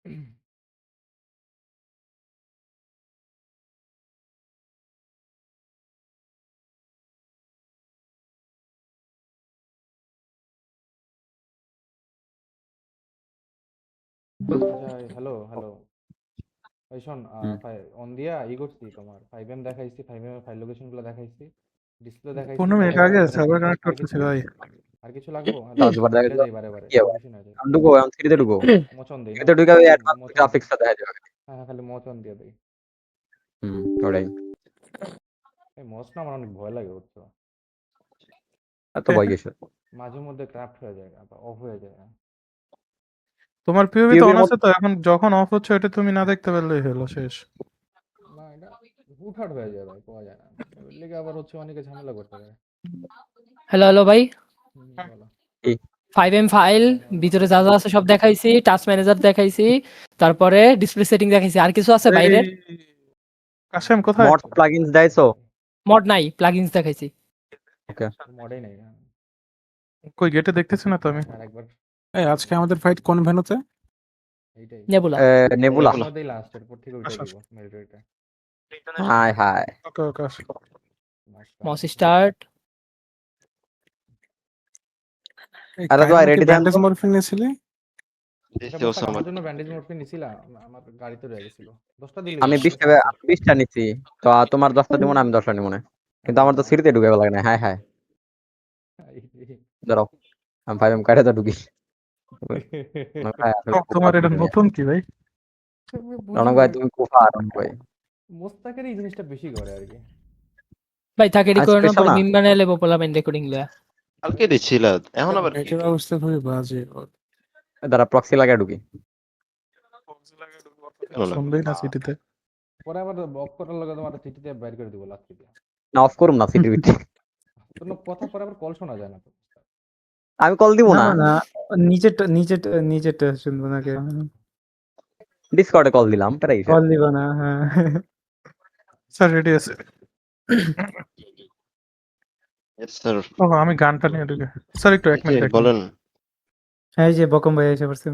আচ্ছা, hello hello ভাই শোন, অন দিয়া করছি তোমার 5M দেখাইছি, 5M এর ফাইল লোকেশন গুলো দেখাইছি, ডিসপ্লে দেখাইছি, 15 মিনিট আগে মাউস সার্ভার দেখাইছি। কানেক্ট আর করতেছি কিছু ভাই। আর কিছু লাগবো? দশবার দেখা এটা গেল যাই বারে বারে, কি আবার বেশি না যাই। ঢুকো এখন 3 ঢুকো মোচন দেই না, এতে ঢুকে অ্যাডভান্স মোচন। গ্রাফিক্সটা দেখা যাবে। হ্যাঁ হ্যাঁ, খালি মোচন দিয়ে দেই। ওটাই এই মোচ না আমার অনেক ভয় লাগে, বুঝছো? এত ভয় কিসের? মাঝে মধ্যে ক্রাফট হয়ে যায় বা অফ হয়ে যায়। তোমার পিওভি তো PUBG অন এর আছে তো, এখন যখন অফ হচ্ছে এটা তুমি না দেখতে পারলেই হলো শেষ। না, এটা হুটহাট হয়ে যায় ভাই, পাওয়া যায় না। এর লিগে আবার হচ্ছে অনেকে ঝামেলা করতে পারে। হ্যালো হ্যালো ভাই, বলো। 5M ফাইল ভিতরে যা যা আছে সব দেখাইছি, টাস্ক ম্যানেজার দেখাইছি, তারপরে ডিসপ্লে সেটিং দেখাইছি। আর কিছু আছে বাইরে? কাশেম কোথায়? মড প্লাগইনস দেখাইছো? মড নাই, প্লাগইনস দেখাইছি। ওকে মডেই নাই না। কই গেটে দেখতেছি না তো আমি। আর একবার এই আজকে আমাদের ফাইট কোন ভেন্যুতে? এইটাই নেবুলা। নেবুলা মধ্যেই লাস্টের পর থেকে ওইটাই দিব মিলিটারিটা। হাই হাই ওকে ওকে মাউস স্টার্ট। আরে তো রেডি দেন ব্যান্ডেজ মরফিন নিয়েছিলি? আমার জন্য ব্যান্ডেজ মরফিন নিছিলা? আমার গাড়িতে রয়ে গেছিল। 10টা দিলে আমি 20টা নিছি, তো তোমার 10টা দিব না, আমি 10টা নিব না, কিন্তু আমার তো সিঁড়িতে ঢুকে লাগে না। হাই হাই দাঁড়াও, আমি 5M কাটে তো ঢুকি। তোমার এটা নতুন কি ভাই? রনক ভাই তুমি কুফা। রনক ভাই মোস্তাকের এই জিনিসটা বেশি করে আর কি। ভাই তাকে আর রেকর্ড না special পরে না? মিম বানাইলে পোলা মেন রেকর্ডিং লয়া। কালকে দিছিল, এখন আবার কি? এটার অবস্থা খুবই বাজে। দাঁড়া প্রক্সি লাগায় ঢুকি। শুনবেই না সিটিতে। পরে আবার অফ করার লগে তোমার চিঠিতে বাইর করে দিব লাস্ট থেকে। না অফ করুম না সিটির ভিতরে। কোনো কথা পরে আবার কল শোনা যায় না তো। আমি কল দিব না, না নিচেরটা শুনবো না কেউ, ডিসকর্ডে কল দিলাম, প্রায় কল দিব না। হ্যাঁ স্যার রেডি আছে। Yes, sir. ও আমি গানটা নিয়ে ঢুকে। স্যার একটু এক মিনিট বলেন। হ্যাঁ, এই যে বকম ভাই এসে পড়ছে।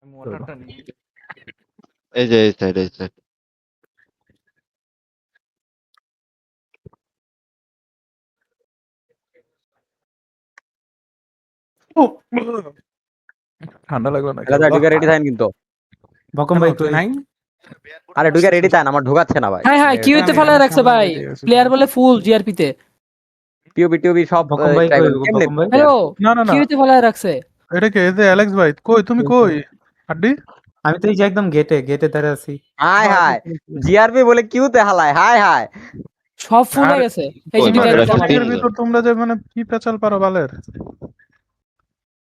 মোটরটা নিয়ে এই যে এই সাইড ঠান্ডা লাগবে না। এলা ঢুকে রেডি থাকেন কিন্তু। বকম ভাই তুই নাই? আরে ঢুকে রেডি থাকেন, আমার ঢোকাচ্ছে না ভাই। হ্যাঁ হ্যাঁ, কিউতে ফেলায় রাখছে ভাই। প্লেয়ার বলে ফুল জিআরপি তে। টিউবি সব বকম ভাই try কই? করুন। কেমনে? বকম ভাই হ্যালো, না না না, কিউতে ফেলায় রাখছে। এটা কে? এই যে অ্যালেক্স ভাই কই? তুমি কই? আড্ডি আমি তো এই যে একদম গেটে দাঁড়া আছি। হাই হাই জিআরপি বলে কিউতে হালায়। হাই হাই সব ফুল আর হয়ে গেছে। এই যে ওই ঢুকে এটা গেছে আমার। তিন- এর ভিতর তোমরা যে মানে কি পেছাল পারো বালের।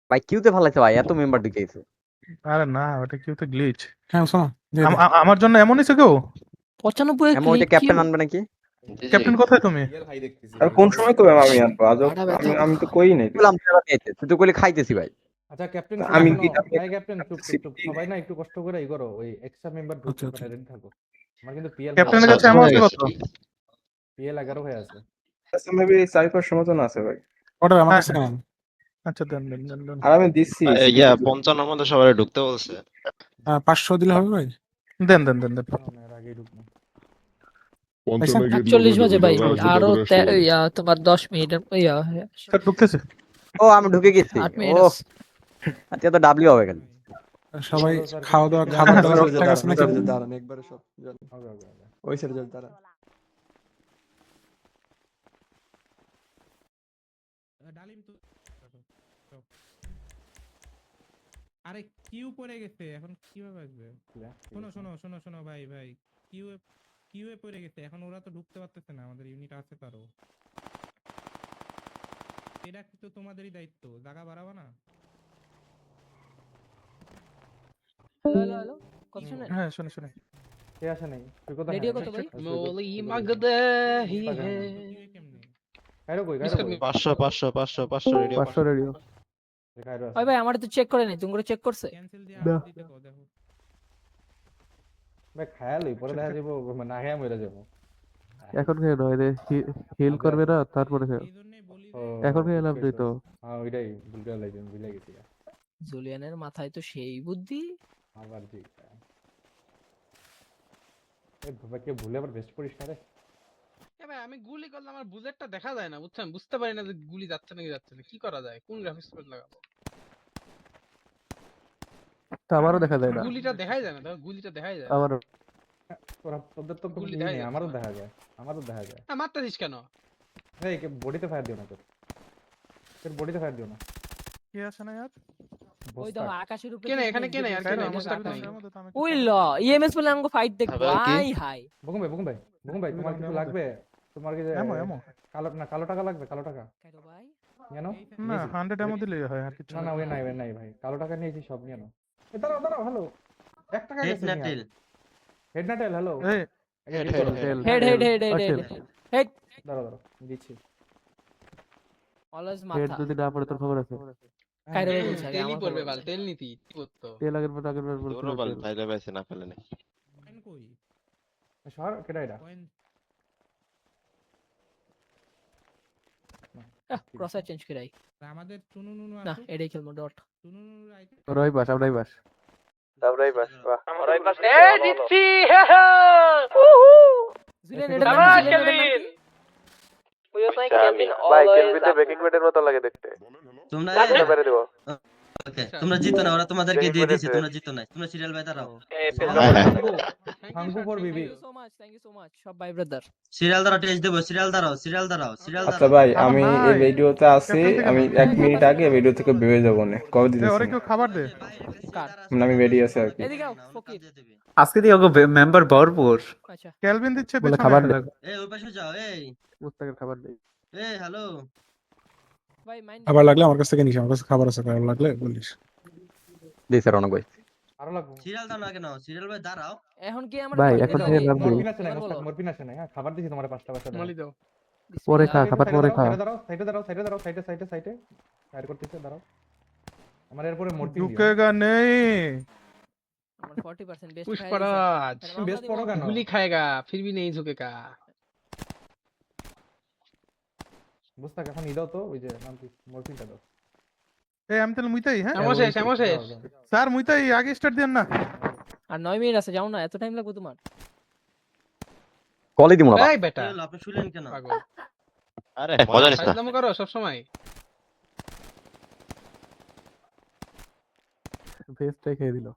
ভাই কিউতে ফালাইছে ভাই, এত মেম্বার ঢুকেছে। আরে না, ওটা কি তো গ্লিচ। হ্যাঁ শোনো, আমার জন্য এমন হইছে কেউ? 95 এমন ওইটা ক্যাপ্টেন আনবে নাকি? ক্যাপ্টেন কোথায় তুমি? আর কোন সময় কইলাম আমি আনবো? আজব, আমি তো কই নাই। বললাম তুই তো কইলে খাইতেছি ভাই। আচ্ছা ক্যাপ্টেন, আমি শোনো, কি ভাই ক্যাপ্টেন চুপ সবাই না একটু কষ্ট করে ই করো, ওই এক্সট্রা মেম্বার ঢুকতে আচ্ছা। রেডি থাকো। আমার কিন্তু পিএল ক্যাপ্টেনের কাছে এমন আছে কত? পিএল 11 হয়ে আছে। মেবি 4-5 মতন আছে ভাই। অর্ডার আমার হ্যাঁ, কাছে নেন। আচ্ছা দেন। আর আমি দিচ্ছি। ইয়া 55 মধ্যে সবাই ঢুকতে বলছে। 500 দিলে হবে ভাই? দেন। এর আগেই ঢুকবো। 41 বাজে ভাই। আরো তোমার 10 মিনিট স্যার ঢুকতেছে। ও আমি ঢুকে গেছি। 8 মিনিট ও আছে। আচ্ছা তো ডাব্লিউ হবে কেন? সবাই খাওয়া দাওয়া খাবার দাবার ঠিকঠাক আছে নাকি? দাঁড়ান একবারে সব হবে। ওই সাইডে যান দাঁড়ান। আরে কিউ পড়ে গেছে, এখন কিভাবে আসবে? শোনো ভাই কিউ এ পড়ে গেছে, এখন ওরা তো ঢুকতে পারতেছে না। আমাদের ইউনিট আছে তারও। এটা কি তো তোমাদেরই দায়িত্ব, জায়গা বাড়াবা না? হ্যালো কথা শুনেন? হ্যাঁ শুনে। কে আসে নাই? তুই কোথায়? রেডিও কত ভাই? কিউ এ কেমনে? কাইরো কই? 500 রেডি। 500 রেডিও। কাইরো আছে। ওই ভাই আমার তো চেক করে নাই, তুমি করে চেক করছে? ক্যান্সেল দিয়ে আবার দিতে কও, দেখো। ভাই খায়ালই পরে দেখা যাবো, না খেয়ে মরে যাবো। এখন খেয়ে নয় রে, হিল করবে না তারপরে খেয়ে। এইজন্যই বলি ও, যে এখন খেয়ে লাভ নেই তো। হ্যাঁ ওইটাই ভুলে গেছি। জুলিয়ানের মাথায় তো সেই বুদ্ধি। আবার জি এই বাবাকে ভুলে আবার বেস্ট করিস না রে। ভাই আমি গুলি করলে আমার বুলেটটা দেখা যায় না বুঝছেন, বুঝতে পারি না যে গুলি যাচ্ছে নাকি যাচ্ছে না, কি করা যায়, কোন গ্রাফিক্স কার্ড লাগাবো? তা আমারও দেখা যায় না। গুলিটা দেখাই যায় না, দেখো গুলিটা দেখাই যায় না। আমারও তোদের তো গুলি ই দেখা নেই, যাচ্ছে আমারও না। দেখা যায়, আমারও দেখা যায়। মারতেছিস কেন? এই বডিতে ফায়ার দিও না তোর বডিতে ফায়ার দিও না। কে আছে না ইয়ার? ওই বস্তাক। দেখো আকাশের উপরে কে নাই এখানে, কে নাই আর কে কাইরো নাই? আমার ডিস্টার্ব সাথে নাই। আমার মধ্যে তো আমি ওই ল ইএমএস বলে আমাকে ফাইট দেখবো আবার কি? High high. বকুম ভাই তোমার কিছু লাগবে? তোমার কি যে এমো এমো কালো টাকা লাগবে? কালো টাকা কাইরো ভাই কেন? না 100 এমো দিলেই হয় আর কিছু না না ওই নাই ভাই, কালো টাকা নিয়েছি সব নিয়ে নাও। দাঁড়াও হ্যালো, 1 টাকা গেছে না হেড না টেল হ্যালো। এই হেড হেড দাঁড়াও দিচ্ছি। অলওয়েজ হেড মাথা যদি না পড়ে তোর খবর আছে। কাইরো ভাই বলছে আগে তেলই আমার পড়বে খবর বাল, আছে। তেল নিতি কি করতো? তেল আগের বার বলছিল দৌড়ো বল তেল। পাইলে পাইছে না পেলে নেই। কয়েন কই? সর কেডা এটা? কয়েন ক্রসার চেঞ্জ করাই আমাদের টুনুনুনু না আছে, এটাই খেলবো ডট টুনুনুনুর আইতে ওরাই বাস আমরাই বাস। এ জিতছি জুলিয়ান এটা ভাই কেলভিতে ব্রেকিং ব্যাটের মতো লাগে দেখতে। তোমরা পেরে দেব। তোমরা জিতো না, ওরা তোমাদেরকে দিয়ে দিয়েছে, তোমরা জিতো না, তোমরা সিরিয়াল বাই দাঁড়াও, হাঙ্গু for Bibi. Thank you so much সব ভাই ব্রাদার। সিরিয়াল দাঁড়াও, টেস্ট দেবো, সিরিয়াল দাঁড়াও, সিরিয়াল আচ্ছা ভাই আমি এই ভিডিওতে আছি, আমি 1 মিনিট আগে ভিডিও থেকে বেরিয়ে যাব না, কবে এ ওরে দিতেছেন? কেউ খাবার দে। মানে আমি বেরিয়ে আছি আর কি। এদিকে আও ফকির। আজকে দিয়ে ওগো মেম্বার ভরপুর। আচ্ছা ক্যালভিন দিচ্ছে বলে পেছনে। খাবার দে। এই ওই পাশে যাও, এই মুস্তাকের খাবার নেই। এই হ্যালো, ভাই মাইন্ড খাবার লাগলে আমার কাছ থেকে নিস, আমার কাছে খাবার আছে, খাবার লাগলে বলিস। দিছে রনক ভাই। আরো লাগবে। সিরিয়াল দাও না কেন, সিরিয়াল বাই দাঁড়াও। এখন কি আমরা ভাই, এখন থেকে লাভ নেই। মরফিন আছে না এবার বলো। মরফিন আছে না? হ্যাঁ খাবার দিছি তোমারে 5টা বাচ্চা দাও। মলি দাও। পরে খা, খাবার পরে খা। সাইডে দাঁড়াও সাইডে ফায়ার করতেছে দাঁড়াও। আমার এরপরে মরফিন দিও। ঝুঁকেগা নেই। আমার 40% বেস্ট পুষ্পরাজ বেশ পড়ো কেন? গুলি খাएगा फिर भी नहीं झुकेगा। বুঝতাক এখন ইদাও তো ওই যে নাম কি মরফিনটা দাও। এই আমি তাহলে মুইতাই, হ্যাঁ শ্যামো শেষ। স্যার মুইতাই আগে স্টার্ট দেন না। আর 9 মিনিট আছে যাও না, এত টাইম লাগবে তোমার? কলই দিমু না। এই বেটা কি হলো, আপনি শুনলেন কেন? পাগল, আরে মজা নিস না। ফাজলামো করো সব সময়। ভেস্টটাই খেয়ে দিল।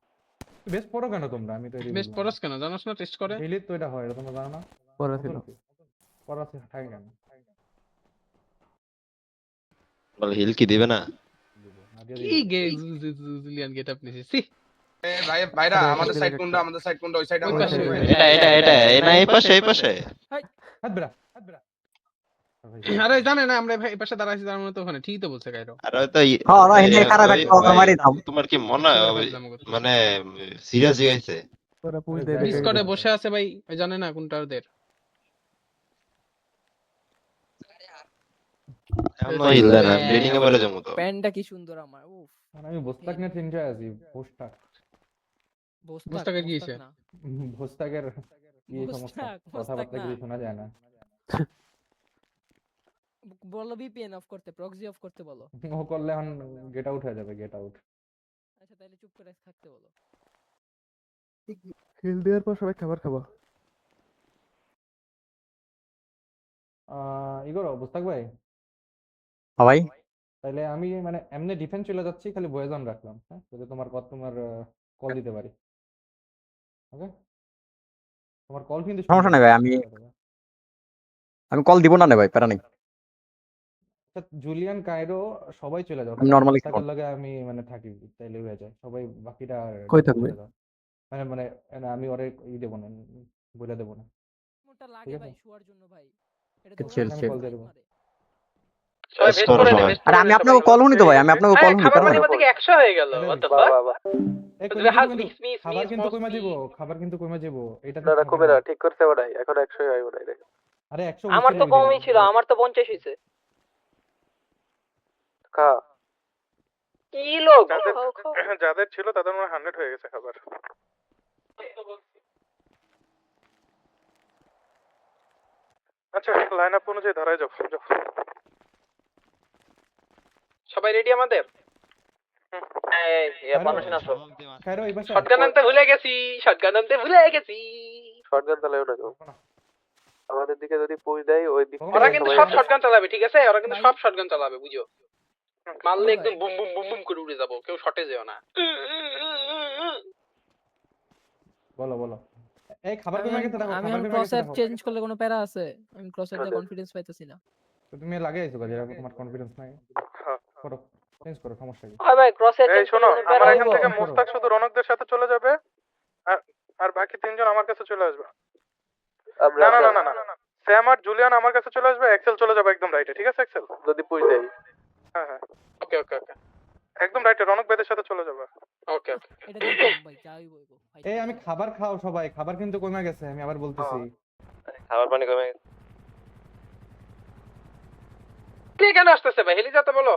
বেশ পড়ো কেন তোমরা? আমি তো বেস্ট পরস কেন জানোস না, টেস্ট করে। ডেইলি তো এটা হয়, এটা তোমরা জানো না? পরে ছিল। পড়া আছে থাকে কেন? বল হিল কি দিবে না? কি জুলিয়ান গেটআপ নিছিস? সি ভাইরা আমাদের সাইড কোনটা ওই সাইড ওই পাশে, ওই এটা না, এই পাশে। হাত বেড়া। আরে জানে না আমরা ভাই এই পাশে দাঁড়াইছি, তার মানে তো ওখানে ঠিকই তো বলছে কাইরো। আর হয়তো হ্যাঁ ওরা এনে খারাপ একটা ওকে মারি দাও। তোমার কি মনে হয় মানে সিরিয়াস হয়ে ওরা পুশ ওই দিয়ে guys- ডিসকর্ডে বসে আছে ভাই, ওই জানে না কোনটা ওদের। হিল দেয় না, ব্লিডিং এ বলে যাবো তো। প্যান্টটা কি সুন্দর আমার। উফ আমি বস্তাক নিয়ে চিন্তায় আছি। পোস্টাক মোস্তাকের কি হইছে? ভোস্তাকের কি সমস্যা? কথাবার্তা কিছু শোনা যায় না। বলো ভিপিএন অফ করতে, প্রক্সি অফ করতে বলো। ও করলে এখন গেট আউট হয়ে যাবে, গেট আউট। আচ্ছা তাহলে চুপ করে থাকতে বলো। হিল দেওয়ার পর সবাই খাবার খাবো। ইগোর বস্তাক ভাই, হ্যাঁ ভাই। তাহলে আমি মানে এমনি ডিফেন্স চলে যাচ্ছি, খালি বয়েজ অন রাখলাম, হ্যাঁ, যাতে তোমার কল দিতে পারি। ওকে, তোমার কল কিন্তু সমস্যা নাই ভাই, আমি কল দিব না ভাই, প্যারা নেই। জুলিয়ান কায়রো সবাই চলে যাও, আমি normally বস্তাকের লগে আমি মানে থাকি, তাইলে হয়ে যায়। সবাই বাকিটা কই থাকবে? চলে যাও। মানে মানে আমি ওরে দেবো না, বলে দেবো না। মোটা লাগে ঠিক ভাই আছে। শোয়ার জন্য ভাই। এটা chill, আমি chill. কল দিয়ে দেবো। আরে আমি আপনাকে কল হুনি তো ভাই, আমি আপনাকে কল হুনি, প্যারা নেই। 100 হয়ে গেল। what the fuck? এই খাবার কিন্তু কমে দিব, খাবার কিন্তু কমে যাব। এটা না কমে না, ঠিক করছে ওটাই। এখন 100 হয় ওটাই রে। আরে 100 আমার তো কমই ছিল, আমার তো 50 হইছে। খা। কি লোক যাদের ছিল তাদের মনে 100 হয়ে গেছে খাবার। আচ্ছা লাইন আপ অনুযায়ী ধরাই যাও। সবাই রেডি আমাদের? কায়রো এই পাশে শটগান আনতে ভুলে গেছি। শটগান চালাবে না কেউ। আমাদের দিকে যদি পুশ দেয় ওই দিক ওরা থেকে কিন্তু সবাই সব শটগান চালাবে, ঠিক আছে? ওরা কিন্তু ভাই। সব শটগান চালাবে, বুঝো। মারলে ভাই। একদম বুম বুম বুম বুম করে উড়ে যাবো, কেউ শটে যেও না। বলো বলো। এই খাবার কমে গেছে দেখো, আমি খাবার এখন কমে গেছে ক্রসের দেখো। চেঞ্জ করলে কোনো প্যারা আছে? আমি ক্রসের দিয়ে কনফিডেন্স পাইতেছি না। তো তুমি লাগাইছো কাজে, তোমার কনফিডেন্স নাই। করো, চেঞ্জ করো, সমস্যা কি? ভাই ক্রসের এই শোনো, আমার এখান থেকে করো। মোস্তাক শুধু রনকদের সাথে চলে যাবে, আর আর বাকি তিনজন আমার কাছে চলে আসবে। না না না না না, স্যাম আর জুলিয়ান আমার কাছে চলে আসবে, এক্সেল চলে যাবে একদম রাইটে, ঠিক আছে? এক্সেল যদি পুশ দেয়। হ্যাঁ হ্যাঁ, ওকে ওকে ওকে একদম রাইটে রনক বেদের সাথে চলে যাবে। ওকে ওকে। এটা দেখো ভাই যাই বলবো। এই আমি খাবার খাও সবাই, খাবার কিন্তু কমে গেছে, আমি আবার বলতেছি। খাবার পানি কমে গেছে। কে কেন আসতেছে ভাই? হেলি যেতে বলো।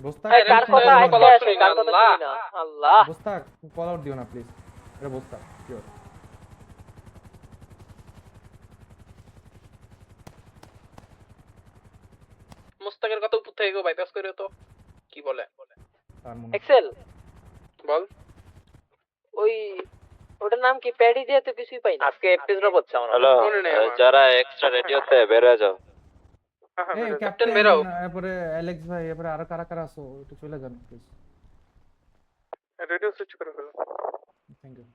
বস্তা কার কথা আইছে আসে, কার কথা শুনি না। আল্লাহ। বস্তা কল আউট দিও না প্লিজ। এটা বস্তা শিওর। মুস্তাকের কথা উপর থেকে বাইপাস করে তো কি বলে? এক্সেল বল। ওই ওটার নাম কি? প্যাডি দিয়ে তো কিছুই পাই না। আজকে এফপিএস ড্রপ হচ্ছে আমার। হ্যালো, মনে নেই আমার। যারা এক্সট্রা রেডিওতে বের হয়ে যাও। হ্যাঁ হ্যাঁ, এই বেরো যাও। ক্যাপ্টেন বেরাও। এরপরে অ্যালেক্স ভাই, এরপরে আরো কারা কারা আছো একটু চলে যান প্লিজ। রেডিও সুইচ করে ফেলো। Thank you.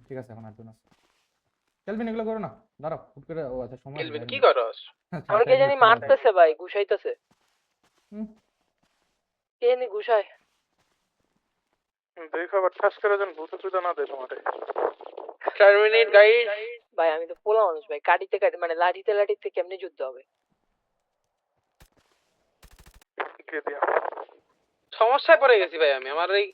ঠিক আছে, এখন আটজন আছে। কেলভিন এগুলো করো না, দাঁড়াও হুট করে। ও আচ্ছা, সময় কেলভিন কি করস? আমাকে জানি মারতেছে ভাই, ঘুষাইতেছে। হুম। কে জানি ঘুষায়। দেখো আবার ঠাস করে যেন ভূত চুদা না দেয় তোমারে। Terminate guide. ভাই আমি তো পোলা মানুষ ভাই, কাটিতে কাটি মানে লাঠিতে কেমনে যুদ্ধ হবে? কে দিয়া সমস্যায় পড়ে গেছি ভাই আমি। আমার এই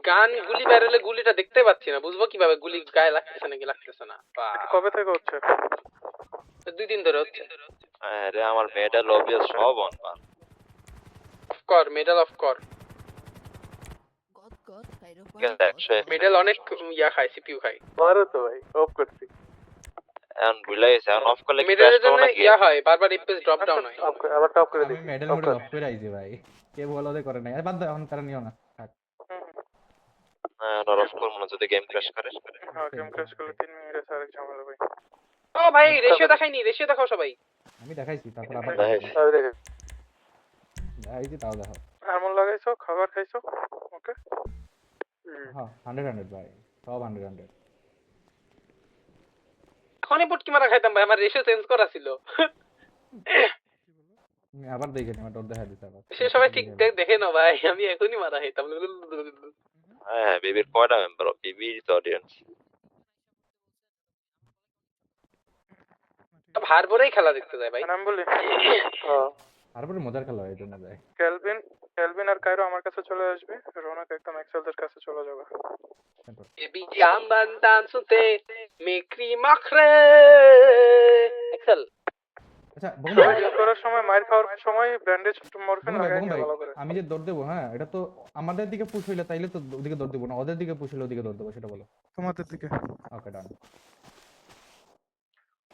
গান গুলি বেরোলে গুলিটা দেখতে পাচ্ছি না, বুঝবো কিভাবে গুলি গায়ে লাগতেছে নাকি লাগতেছে না। কবে থেকে হচ্ছে? 2 দিন ধরে হচ্ছে। আরে আমার মেডাল অবভিয়াস সব অন পার। কর মেডাল অফ কর। মেডাল অনেক ইয়া খাই, সিপিইউ খাই। মারো তো ভাই, অফ করছি। এখন ভুলে গেছে, এখন অফ করলে কি মেডালের ক্র্যাশ জন্য করো নাকি? ইয়া হয়, বারবার এফপিএস ড্রপ ডাউন হয়। আবার টপ করে আমি দিই। মেডাল মোডে অফ করে আইছি ভাই। কে বলতে করে নাই। আরে বাদ দাও, এখন তারা নিও না। থাক। হ্যাঁ, অফ করব না যদি গেম ক্র্যাশ করে। হ্যাঁ, গেম ক্র্যাশ করলে 3 মিনিটে আরেক ঝামেলা ভাই। ও ভাই রেশিও দেখাইনি, রেশিও দেখাও সবাই। আমি দেখাইছি, তারপর আবার দেখাইছি। আমি দেখে দেখাইছি, তাও দেখাও। হারমোন লাগাইছো, খাবার খাইছো, ওকে? হ্যাঁ 100 ভাই, সব 100। এখনই পুটকি মারা খাইতাম ভাই, আমার রেশিও চেঞ্জ করা ছিল। আমি আবার দেখে নিই, আমার ডট দেখা দিতে আবার। সে সবাই ঠিক দেখে নাও ভাই, আমি এখনই মারা খাইতাম। হ্যাঁ, বেবির কয়টা মেম্বার? বেবির অডিয়েন্স। হারবোরেই খেলা দেখতে যায় ভাই। আমি বলি হারবোরে মজার খেলা হয়, এটা না যায়। কেলভিন আর কায়রো আমার কাছে চলে আসবে, রনক একদম এক্সেলদের কাছে চলে যাবে। Baby jamban tanzute mikri makre এক্সেল। আচ্ছা বকুম ভাই, ডিল করার সময় মাইর খাওয়ার সময় ব্যান্ডেজ মরফিন লাগাই বকুম নিয়ে ভাই, ভালো করে। আমি যে দৌড় দেবো, হ্যাঁ এটা তো আমাদের দিকে পুশ হইলে তাইলে তো ওদিকে দৌড় দেবো না, ওদের দিকে পুশ হইলে ওদিকে দৌড় দেবো, সেটা বলো। তোমাদের দিকে ওকে ডান।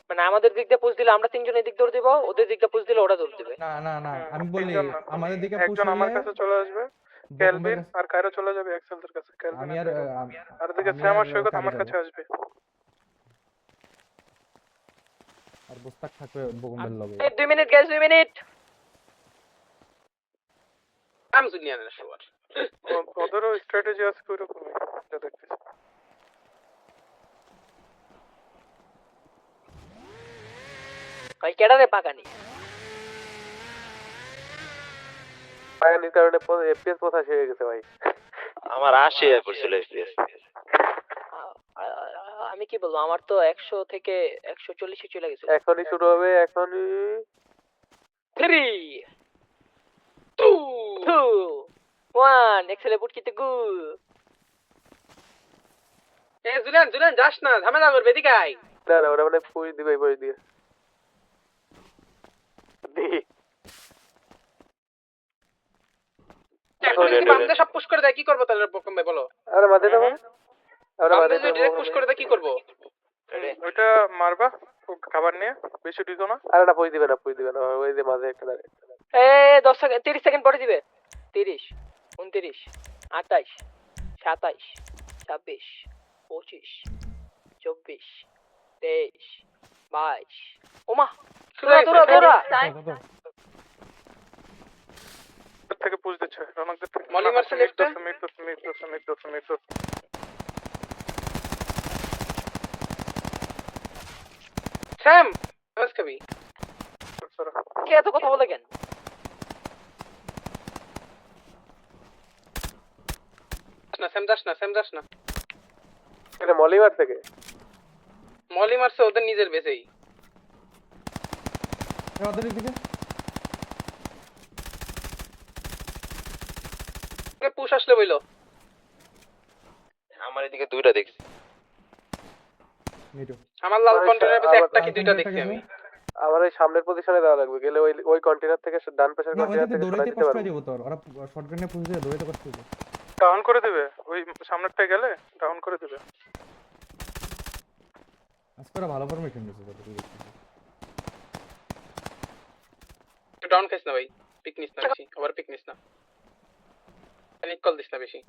মানে আমাদের দিক দিয়ে পুশ দিলে আমরা তিনজন এদিক দৌড় দিব, ওদের দিক দিয়ে পুশ দিলে ওরা দৌড় দিবে। না না না, আমি বলি তিনজন না, আমাদের দিকে পুশ একজন আমার হইলে কাছে চলে আসবে, বকুম কেলভিন ভাইয়ের কাছে- আর কায়রো চলে যাবে এক্সেলদের কাছে। কেলভিন আমি আর আর দিকে আমি স্যাম আর আর সৈকত কাজে আমার যাবো। কাছে আসবে। আর বস্তাক থাকবে বকুমের লগে। 2 মিনিট গাইস, 2 মিনিট। আমি জুলিয়ানের শোয়ার। ওদেরও স্ট্র্যাটেজি আছে ওইরকমই, যা দেখতেছি। ভাই কেডারে পাকানি। পাগানির কারণে এফপিএস পথা হয়ে গেছে ভাই। আমার 80 এ পড়ছিল এফপিএস। আমি কি বলবো, আমার তো 100 থেকে 140 চলে গেছে। এখনই শুরু হবে, এখনই 3 2 1 এক্সেলে বুট কিতে গু। এ জুলিয়ান যাস না, ঝামেলা করবে, এদিকে আয়। না না, ওরা মানে পুশ দিবে পুশ দিয়ে এখন যদি বামদে সব পুশ করে দেয় কি করব তাহলে বকুম ভাই বলো? আরে মাঝে দেবো, আমরা বামদে মাঝে যদি ডাইরেক্ট পুশ করে দেয় কি করব? ওইটা মারবা খাবার নিয়ে, বেশি ঢুকো না। আরে না পুশ দিবে না, ওই যে মাঝে একটা দাঁড়িয়ে। 10 সেকেন্ড 30 সেকেন্ড পরে দিবে 30 29 28 27 26 25 24 23 22 ওমা দৌড়া থেকে পুশ দিচ্ছে রনকদের থেকে মলি মারছে লেফটে মিড স্যাম বাস কবি কে এত কথা বলে কেন স্যাম দাস না এটা মলি মার থেকে মলি মারছে ওদের নিজের বেসেই ওদের দিকে পুশ আসলে বইলো আমার এদিকে দুইটা দেখছি। মিডো আমার লাল কন্টেনারের পাশে একটা কি দুইটা দেখছি আমি আমার এই সামনের পজিশনে দেওয়া লাগবে গেলে ওই কন্টেইনার থেকে ডান পাশের না কন্টেইনার ওইটাতে থেকে দৌড়াইতে দিতে কষ্ট পারবো হয়ে যাবো তোর ওরা শটগানে পুশ দিয়ে দৌড়াইতে কষ্ট হয়ে যাবে ডাউন করে দিবে ওই সামনেরটায় গেলে ডাউন করে দিবে আজকে ওরা ভালো ফরমেশন দিয়েছে তোর তুই দেখছিস ডাউন খাইছ না ভাই পিক নিস না বেশি আবার পিক নিস না প্যানিক কল দিস না বেশি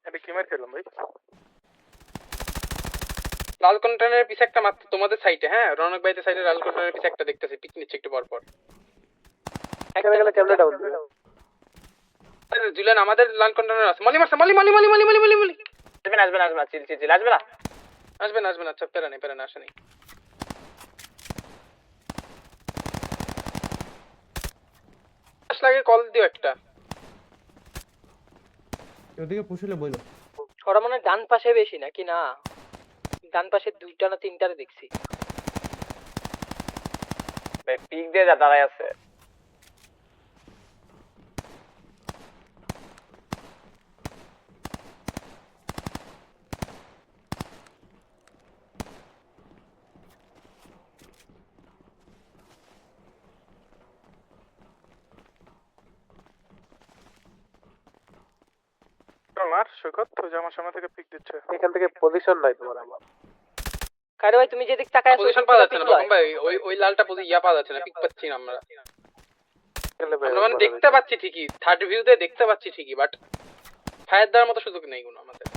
এটা কি মার খেলাম ভাই লাল কন্টেনারের পিছে একটা মাত্র তোমাদের সাইডে হ্যাঁ রনক ভাইদের সাইডে লাল কন্টেনারের পিছে একটা দেখতেছি পিক নিচ্ছে একটু পর পর এখানে গেলে কেমনে ডাউন দিবে জুলিয়ান আমাদের লাল কন্টেনার আছে মলি মারছে মলি আসবে না চিল আসবে না আচ্ছা পেরা নেই আসে নেই লাগে কল দিও একটা ওদিকে পুশ হলে বইলো ওরা মনে হয় ডান পাশে বেশি নাকি না ডান পাশে দুইটা না তিনটারে দেখছি পিক দিয়ে যা দাঁড়ায় আছে মার সৈকত তো যে আমার সামনে থেকে পিক দিচ্ছে এখান থেকে পজিশন নাই তোমার আমার কারে ভাই তুমি যেদিক তাকায় আছো পজিশন পাওয়া যাচ্ছে না বাবা ভাই ওই লালটা ইয়া পাওয়া যাচ্ছে না পিক পাচ্ছি না আমরা মানে দেখতে পাচ্ছি ঠিকই থার্ড ভিউতে দেখতে পাচ্ছি ঠিকই বাট ফায়ার দেওয়ার মতো সুযোগ নেই কোনো আমাদের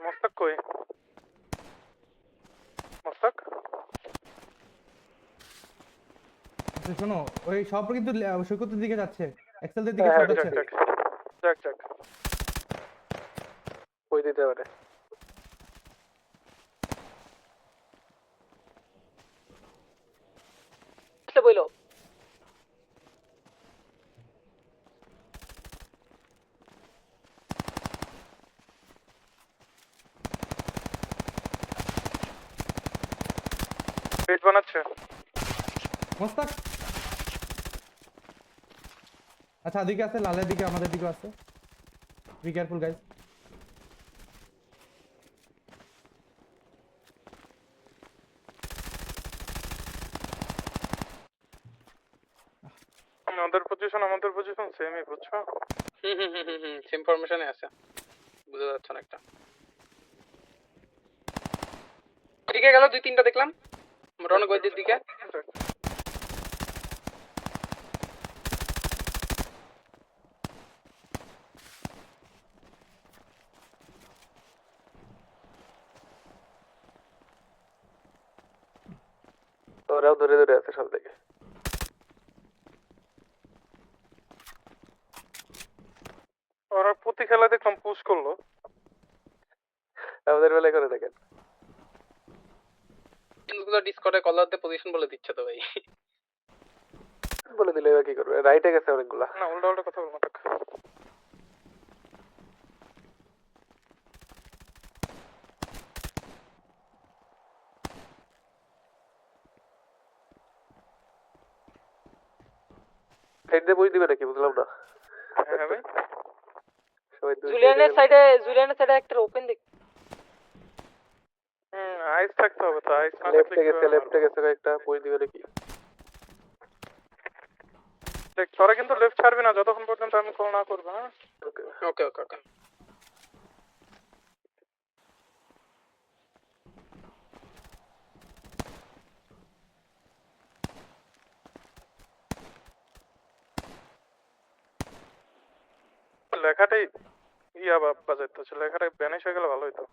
মস্তক কই মস্তক আচ্ছা শোনো ওই সব কিন্তু সৈকতের দিকে যাচ্ছে এক্সেলদের দিকে হ্যাঁ, সব যাচ্ছে যাক কই দিতে পারে বইলো পেজ বানাচ্ছে মোস্তাক আচ্ছা ওদিকে আছে লালের দিকে আমাদের দিকে আছে বি কেয়ারফুল গাইস আমাদের পজিশন সেমই বুঝছো সেম ফরমেশনে আছে বুঝা যাচ্ছে না একটা দিকে গেল দুই তিনটা দেখলাম রনক ভাইদের দিকে ওরাও ধরে আছে সব দিকে ওরা প্রতি খেলা দেখলাম পুশ করলো আমাদের বেলায় করে দেখেন গুলো ডিসকর্ডে কলারতে পজিশন বলে দিচ্ছে তো ভাই বলে দিলে এবার কি করবে রাইটে গেছে অনেকগুলা না উল্টা কথা বলবো থাক সাইড দিয়ে বই দিবে নাকি বুঝলাম না। হ্যাঁ ভাই সবাই জুলিয়ানের সাইডে একটা ওপেন দেখ। আইস থাকতে হবে তো, আইস না লেফটে গেছে একটা বই দিবে নাকি। দেখ তোরা কিন্তু লেফট ছাড়বি না যতক্ষণ পর্যন্ত আমি কল না করবো। হ্যাঁ ওকে ওকে ওকে। লেখাটাই ইয়া বাজাইতে হচ্ছে, লেখাটা ব্যানিশ হয়ে গেলে ভালো হইতো।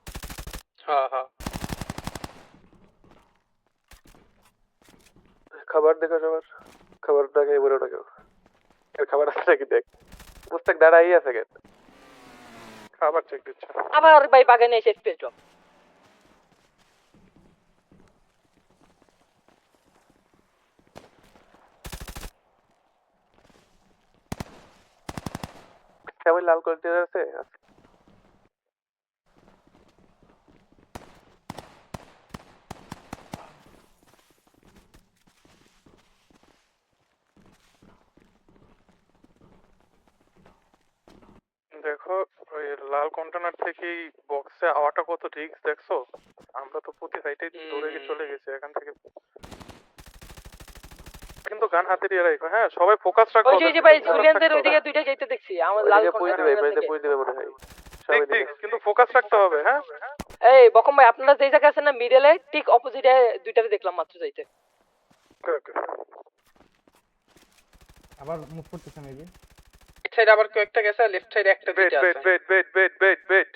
হ্যাঁ হ্যাঁ খাবার দেখো সবার, খাবার দেখে বলে না কেউ। খাবার আছে নাকি দেখ, মুস্তাক দাঁড়াই আছে কেন? খাবার চেক দিচ্ছে। আবার ভাই বাগানে এসে স্পেস ড্রপ। সবাই লাল কন্টেনার আছে। দেখো ওই লাল কন্টেনার থেকে বক্সে আওয়াটা কত রিস্ক দেখছো? আমরা তো প্রতি সাইডে দৌড়ে গিয়ে চলে গেছি এখান থেকে, কিন্তু গান হাতে দিয়ে রাখো। হ্যাঁ সবাই ফোকাস রাখো। ওই যে ভাই জুলিয়ানদের ওইদিকে দুইটা যাইতে দেখছি আমার লাল বই দিবে, বাইরে বই দিবে মনে হয়। ঠিক ঠিক, কিন্তু ফোকাস রাখতে হবে। হ্যাঁ এই বকম ভাই আপনারা যেই জায়গায় আছেন না মিডলে ঠিক অপোজিটে দুইটারে দেখলাম মাত্র যাইতে। ওকে ওকে। আবার মুভ করতেছে মেবি। রাইট সাইড আবার কয়েকটা গেছে, লেফট সাইডে একটা ওয়েট দুইটা ওয়েট আছে। ওয়েট।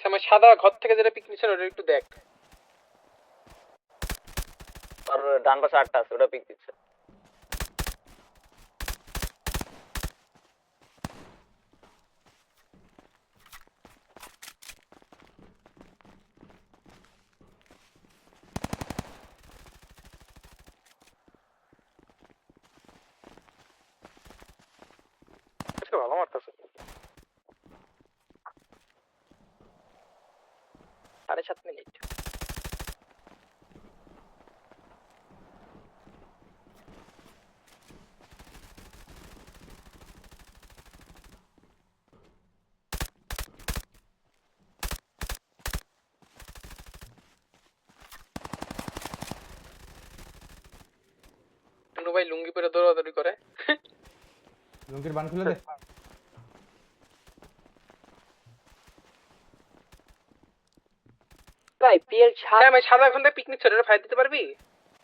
আমার সাদা ঘর থেকে যেটা পিক নিছেন ওটা একটু দেখ। আর ডান পাশে আটটা আছে, ওটা পিক দিচ্ছে। ভালো মারতেছে। 7.5 মিনিট। ভাই লুঙ্গি পরে দৌড়াদৌড়ি করে। লুঙ্গির বান খুলে দে। ভাই পিএল হ্যাঁ ভাই সাদা এখন থেকে পিক নিচ্ছে ওটা ফায়ার দিতে পারবি?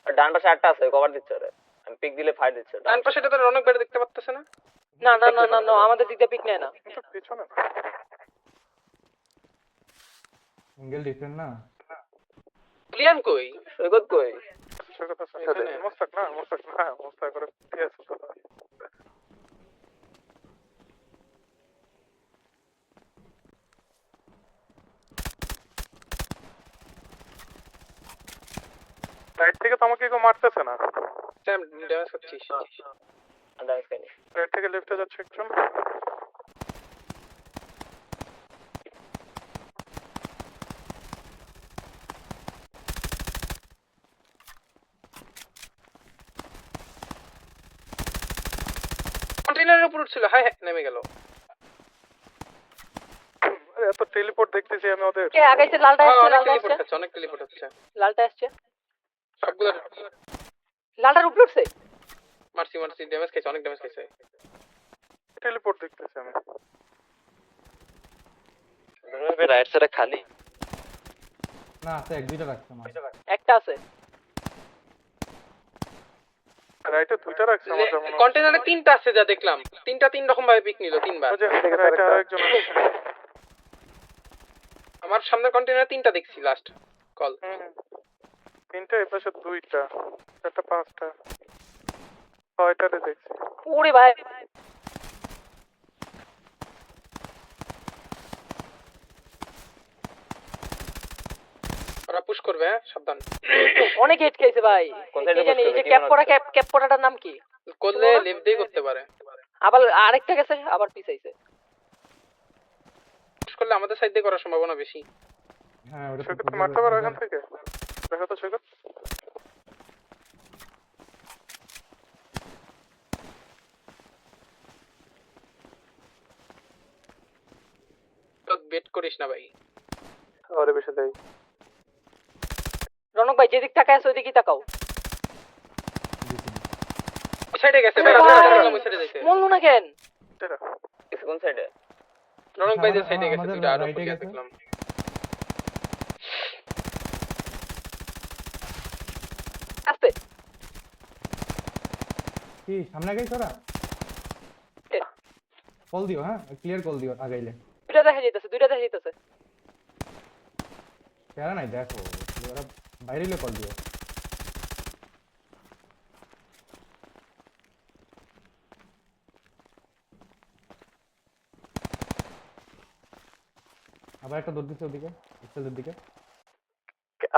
ডান পাশে আটটা আছে, কভার দিচ্ছে ওরে। আমি পিক দিলে ফায়ার দিচ্ছে। ডান পাশেটা তো রনক বেড়ে দেখতে পারতেছে না। না না না না না আমাদের দিক দিয়ে পিক নেয় না। একটু পিছনে না। সিঙ্গেল ডিফেন্ড না। ক্লিয়ান কই? সৈকত কই? সৈকত আছে সাথে। মোস্তাক না মোস্তাক করে পিএস তো। রাইট থেকে তো আমাকে কেউ মারতেছে না। স্যাম ড্যামেজ করছিস। ড্যামেজ খাইনি। রাইট থেকে লেফটে যাচ্ছে একজন। কন্টেইনারের উপর উঠছিল, হ্যাঁ হ্যাঁ নেমে গেল। এত টেলিপোর্ট দেখতেছি আমি ওদের। কে আগাইছে? লালটা আসছে, অনেক টেলিপোর্ট হচ্ছে। লালটা আসছে সবগুলো। লালটার উপর উঠছে। মারছি ড্যামেজ খাইছে, অনেক ড্যামেজ খাইছে। টেলিপোর্ট দেখতেছি আমি। রাইট সাইডে খালি না আছে, এক দুইটা রাখছে মার। একটা আছে রাইটে দুইটা রাখছে আমার যেমন। কন্টেইনারে তিনটা আছে যা দেখলাম। তিন রকম ভাবে পিক নিল তিনবার। ওই যে রাইটে আরেকজন আছে। আমার সামনের কন্টেইনারে তিনটা দেখছি লাস্ট কল। তিনটা এই পাশে দুইটা, একটা পাঁচটা, ছয়টাতে দেখছি। ওরে ভাই ওরা পুশ করবে, হ্যাঁ সাবধান। অনেক হিট খেয়েছে ভাই। কি জানি এই যে ক্যাপ পড়াটার নাম কি? করলে লেফট দিয়ে করতে পারে। আবার আরেকটা গেছে, আবার পিছাইছে। পুশ করলে আমাদের সাইড দিয়ে করার সম্ভাবনা বেশি। হ্যাঁ ওটা সৈকত মারতে পারো এখান থেকে? দেখো তো সৈকত। বেট করিস না ভাই। আরে বেশি দেই। রনক ভাই যেদিক তাকায় আছে ওইদিকেই তাকাও। সাইডে গেছে, ভাই, ওই সাইডে যাইছে। মনলো না কেন? কোন সাইডে? রনক ভাই যে সাইডে গেছে, আমাদের দুইটা আরো রাইটে গেছে। দেখলাম। আস্তে। কি সামনে গেছ ওরা? কল দিও, হ্যাঁ ক্লিয়ার কল দিও আগাইলে। দুইটা দেখা যাইতেছে। প্যারা নাই, দেখো ওরা বাইরে এলে কল দিও। আবার একটা দৌড় দিচ্ছে ওদিকে, এক্সেলের দিকে।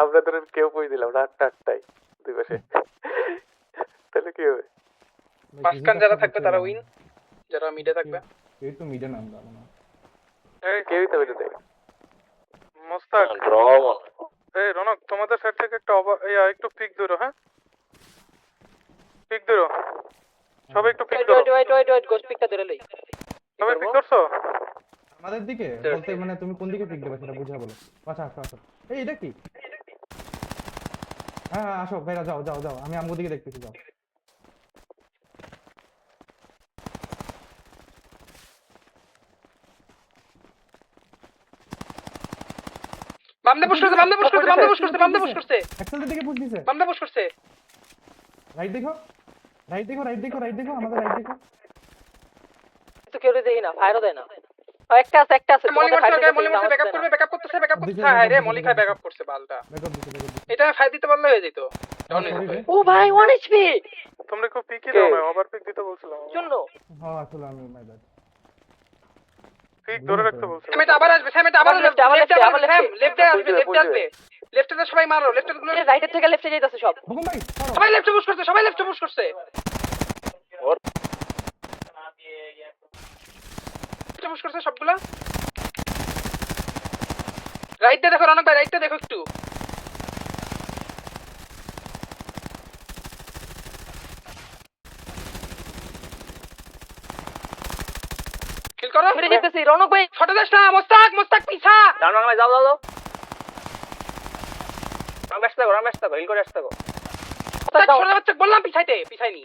আমরা তোর কেউ কই দিলাম না, আটটাই দুই পাশে। তাহলে কি হবে? মাঝখান যারা থাকবে তারা উইন, যারা মিডে থাকবে। এই তো মিডে নাম দাও না। এই কেউই তো বেটে দেয়। মোস্তাক, এই রনক তোমাদের সাইড থেকে একটা একটু পিক ধরো, হ্যাঁ পিক ধরো, সবাই একটু পিক ধরো। ওয়েট গোস্ট পিকটা ধরে লই। সবাই পিক করছো? আমাদের দিকে বলতে মানে তুমি কোন দিকে পিক দেবে সেটা বুঝা বলো। আচ্ছা আসো আসো। এই এটা কি? হ্যাঁ হ্যাঁ আসো ভাইরা, যাও যাও যাও, আমি আমগো দিকে দেখতেছি, যাও। বামদে পুশ করছে। এক্সেলের দিকে পুশ দিছে। বামদে পুশ করছে। রাইট দেখো, আমাদের রাইট দেখো। তো কেউ দেখি না, ফায়ারও দেয় না। একটা আছে মলি তোমাদের মারছে, ফায়ার মলি মারছে, ব্যাকআপ করতেছে। হ্যাঁ রে, মলি খায় ব্যাকআপ করছে বালটা। ব্যাকআপ দিছে। এটা ফাইট দিতে পারলে হয়ে যেত। ও ভাই 1 এইচপি তোমরা কেউ পিকই দাও না, ওভার পিক দিতে বলছিলাম। জন্য। হ্যাঁ আসলে আমি মাই ব্যাড। পিক ধরে রাখতে বলছিলাম। স্যাম আবার আসবে, লেফটে আসবে। লেফটে সবাই মারো, লেফটে গুলো রাইটের থেকে লেফটে যাইতাছে সব। হুকুম ভাই সরো। সবাই লেফটে পুশ করছে। পুশ করছে সবগুলা। রাইটে দেখো রনক ভাই, রাইটে দেখো একটু। কিল করো। ফিরে যেতেছি রনক ভাই। ছটা যাস না, মোস্তাক পিছা। রনক ভাই যাও। রনক ব্যস্ত হিল করে আসতে থাকো। সরে যাচ্ছে বললাম, পিছাইনি।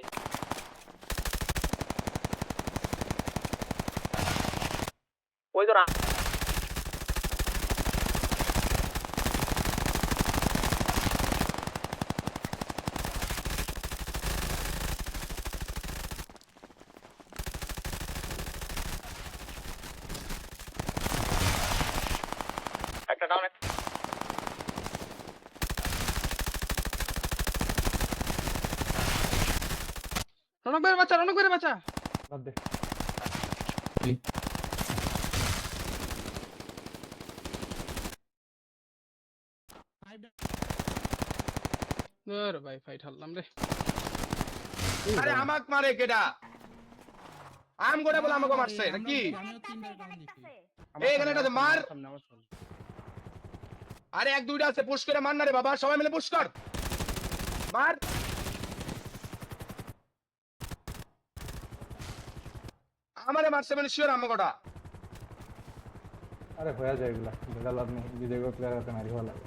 ওই তো না। একটা ডাউন। রনক ভাইয়ের বাচ্চা। বাদ দে। ভাই ফাইট হারলাম রে। আরে আমাক মারে কেডা? আম গোটা বলে আমাকে মারছে নাকি? এই এখানে একটা মার। আরে এক দুইটা আছে, পুশ করে মার না রে বাবা, সবাই মিলে পুশ কর। মার। আমারে মারছে মানে শিওর আমাগোটা। আরে হয়ে যায় এগুলা, বেজাল আপনি বিজয় প্লেয়ার হাতে মারি ভালো লাগে।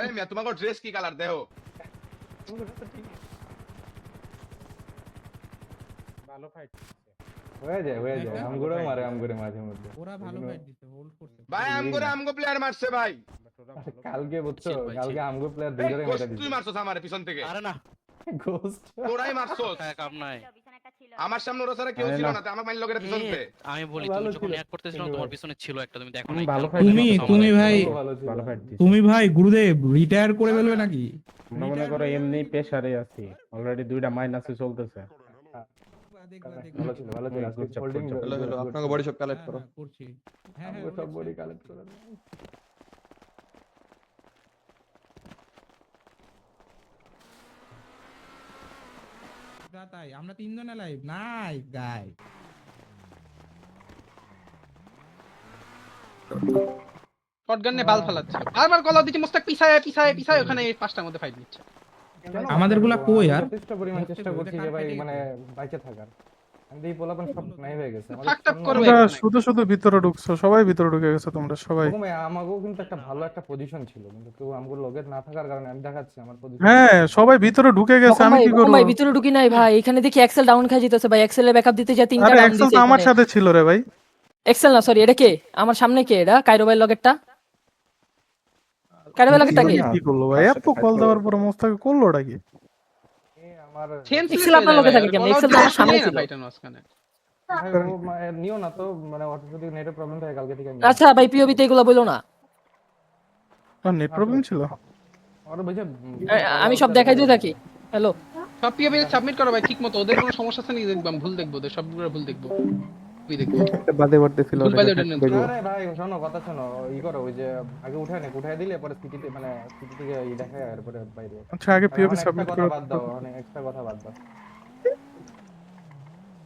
এই মিয়া তোমাকে ড্রেস কি কালার দেও? ভালো ফাইট হয়ে যায় আমগুড়ো মারে মাঝে মধ্যে। ওরা ভালো ফাইট দিছে, হোল্ড করছে। ভাই আমগো প্লেয়ার মারছে ভাই। কালকে বুঝছো, কালকে আমগো প্লেয়ার দুইজনে মেরে দিছে। তুই মারছস আমারে পিছন থেকে। আরে না, গোস্ট তোরাই মারছস। কাম নাই। আমার সামনে ওরা ছাড়া কেউ ছিল না, আমাকে মাইল লগের পিছন থেকে। আমি বলি তুমি যখন এক করতেছিলাম তোমার পিছনে ছিল একটা, তুমি দেখো না। তুমি ভাই গুরুদেব রিটায়ার করে ফেলবে নাকি? আমরা মনে করো এমনি প্রেসারে আছি, অলরেডি দুইটা মাইনাসে চলতেছে। ভালো ছিল আজকে হোল্ডিং। হ্যালো আপনাকে বডি সব কালেক্ট করো। করছি। সব বডি কালেক্ট করে। তাই আমরা তিনজনে লাইভ নাই গাই শটগান নিয়ে বাল ফালাচ্ছে বারবার কল দিচ্ছে মোস্তাক পিছায় ওখানে 5টার মধ্যে ফাইট নিচ্ছে আমাদের গুলা কই আর যথেষ্ট পরিমাণ চেষ্টা করছি যে ভাই মানে বাইচে থাকার আমি এই পোলাপান সব নাই হয়ে গেছে থাক থাক করবে তোমরা এখানে। শুধু শুধু ভিতরে ঢুকছো, সবাই ভিতরে ঢুকে গেছে, তোমরা সবাই। ওরকম আমাকেও কিন্তু একটা ভালো একটা পজিশন ছিল কিন্তু কেউ আমার লগে না থাকার কারণে আমি দেখাচ্ছি আমার পজিশন হ্যাঁ সবাই ভিতরে ঢুকে গেছে, আমি কি করব? ভাই ভিতরে ঢুকি নাই ভাই, এখানে দেখি এক্সেল ডাউন খাই যেতেছে ভাই, এক্সেলের ব্যাকআপ দিতে যা তিনটা আরে ডাউন এক্সেল দিছে তো আমার এখানে। সাথে ছিল রে ভাই। এক্সেল না সরি, এটা কে আমার সামনে কে? এটা কাইরো ভাই লগেরটা, কাইরো ভাই লগেরটা কে? কি করলো ভাই, এত কল দেওয়ার পরে মোস্তাকে করলোটা কি? আমার এক্সেল আপনার লগে থাকে কেমনে? এক্সেল তো আমার সামনে ছিল। ফাইটার মাঝখানে ভাই ও নিও না তো মানে ওর যদি নেটের প্রবলেম থাকে কালকে থেকে আচ্ছা ভাই পিওবিতে এগুলো বইলো না, আর নেট প্রবলেম ছিল। ওর বুঝে আমি সব দেখাই দিয়ে থাকি। হ্যালো সব পিওবি সাবমিট করো ভাই ঠিকমতো, ওদের কোনো সমস্যা আছে নাকি দেখবো, আমি ভুল দেখবো, ওদের সবগুলো ভুল দেখবো, তুই দেখবো বাদে বাদে ছিল ভুল পাইলে ওটা নিয়ে নেবো। আরে ভাই শোনো কথা শোনো ই করো ওই যে আগে উঠায় দিলে পরে সিটিতে মানে সিটি থেকে ই দেখায় এরপরে বাইরে। আচ্ছা আগে পিওপি এখন সাবমিট একটা করো। কথা বাদ দাও, অনেক এক্সট্রা কথা বাদ দাও।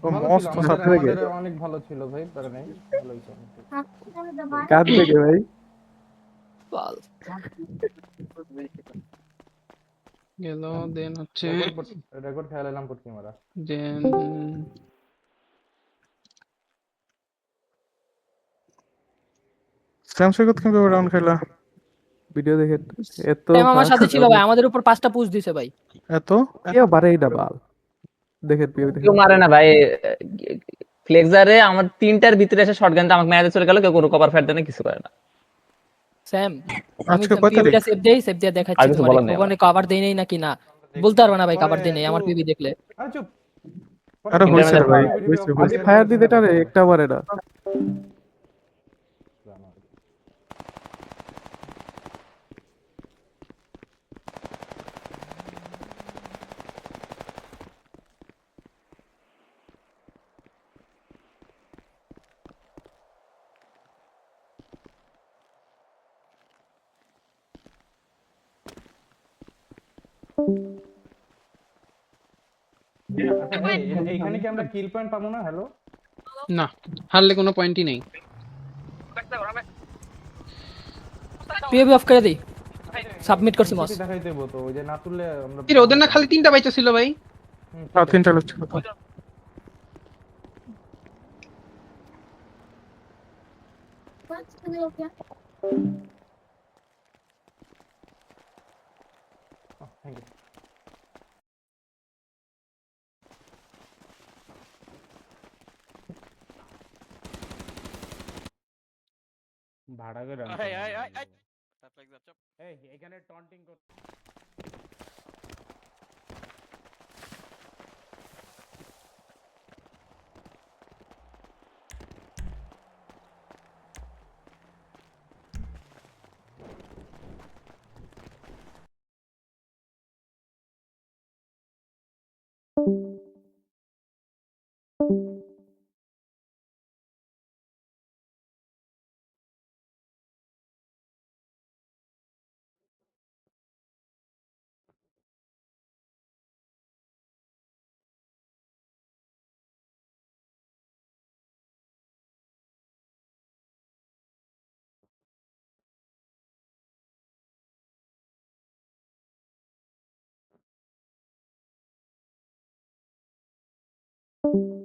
ও ভালো ছিল, মস্ত সাথে আমাদের অনেক ভালো ছিল ভাই, তার নেই ভালো হইছে অনেক। কাট থেকে ভাই বাল গেল দেন হচ্ছে রেকর্ড খেয়াল এলাম করছি মারা দেন স্যাম সৈকত কিভাবে রাউন্ড খেলা? ভিডিও দেখে এত স্যাম আমার সাথে ছিল ভাই, আমাদের উপর 5টা পুশ দিছে ভাই। এত কেউ বারেই না বাল দেখে পিওবি দেখে কেউ মারে না ভাই, ফ্লেক্সারে আমার 3টার ভিতরে এসে শটগান দিয়ে আমাকে মেরে চলে গেল, কেউ কোনো কভার ফায়ার দেয় না, কিছু করে না। স্যাম আমি আজকে কয় তারিখ? পিওবিটা সেভ দিয়ে আর দেখাচ্ছি কিছু তোমার বলার নেই ওখানে কভার দেই নাই নাকি না বলতে পারবে না ভাই, কভার দেই নাই আমার পিওবি দেখলে। আরে চুপ আরে হইছে রে ভাই, হইছে আমি ফায়ার দিতে টারে একটা বারে না এইখানে কি আমরা কিল পয়েন্ট পাবো না? হ্যালো না, হারলে কোনো পয়েন্টই নেই। পিওবি অফ করে দেই, সাবমিট করছি মস। দেখাই দেবো তো ওই যে না তুললে আমরা কি রে, ওদের না খালি 3টা বাইচা ছিল ভাই? আর 3টা লোক ছিল। Thank you. ভাড়া করে এখানে টন্টিং you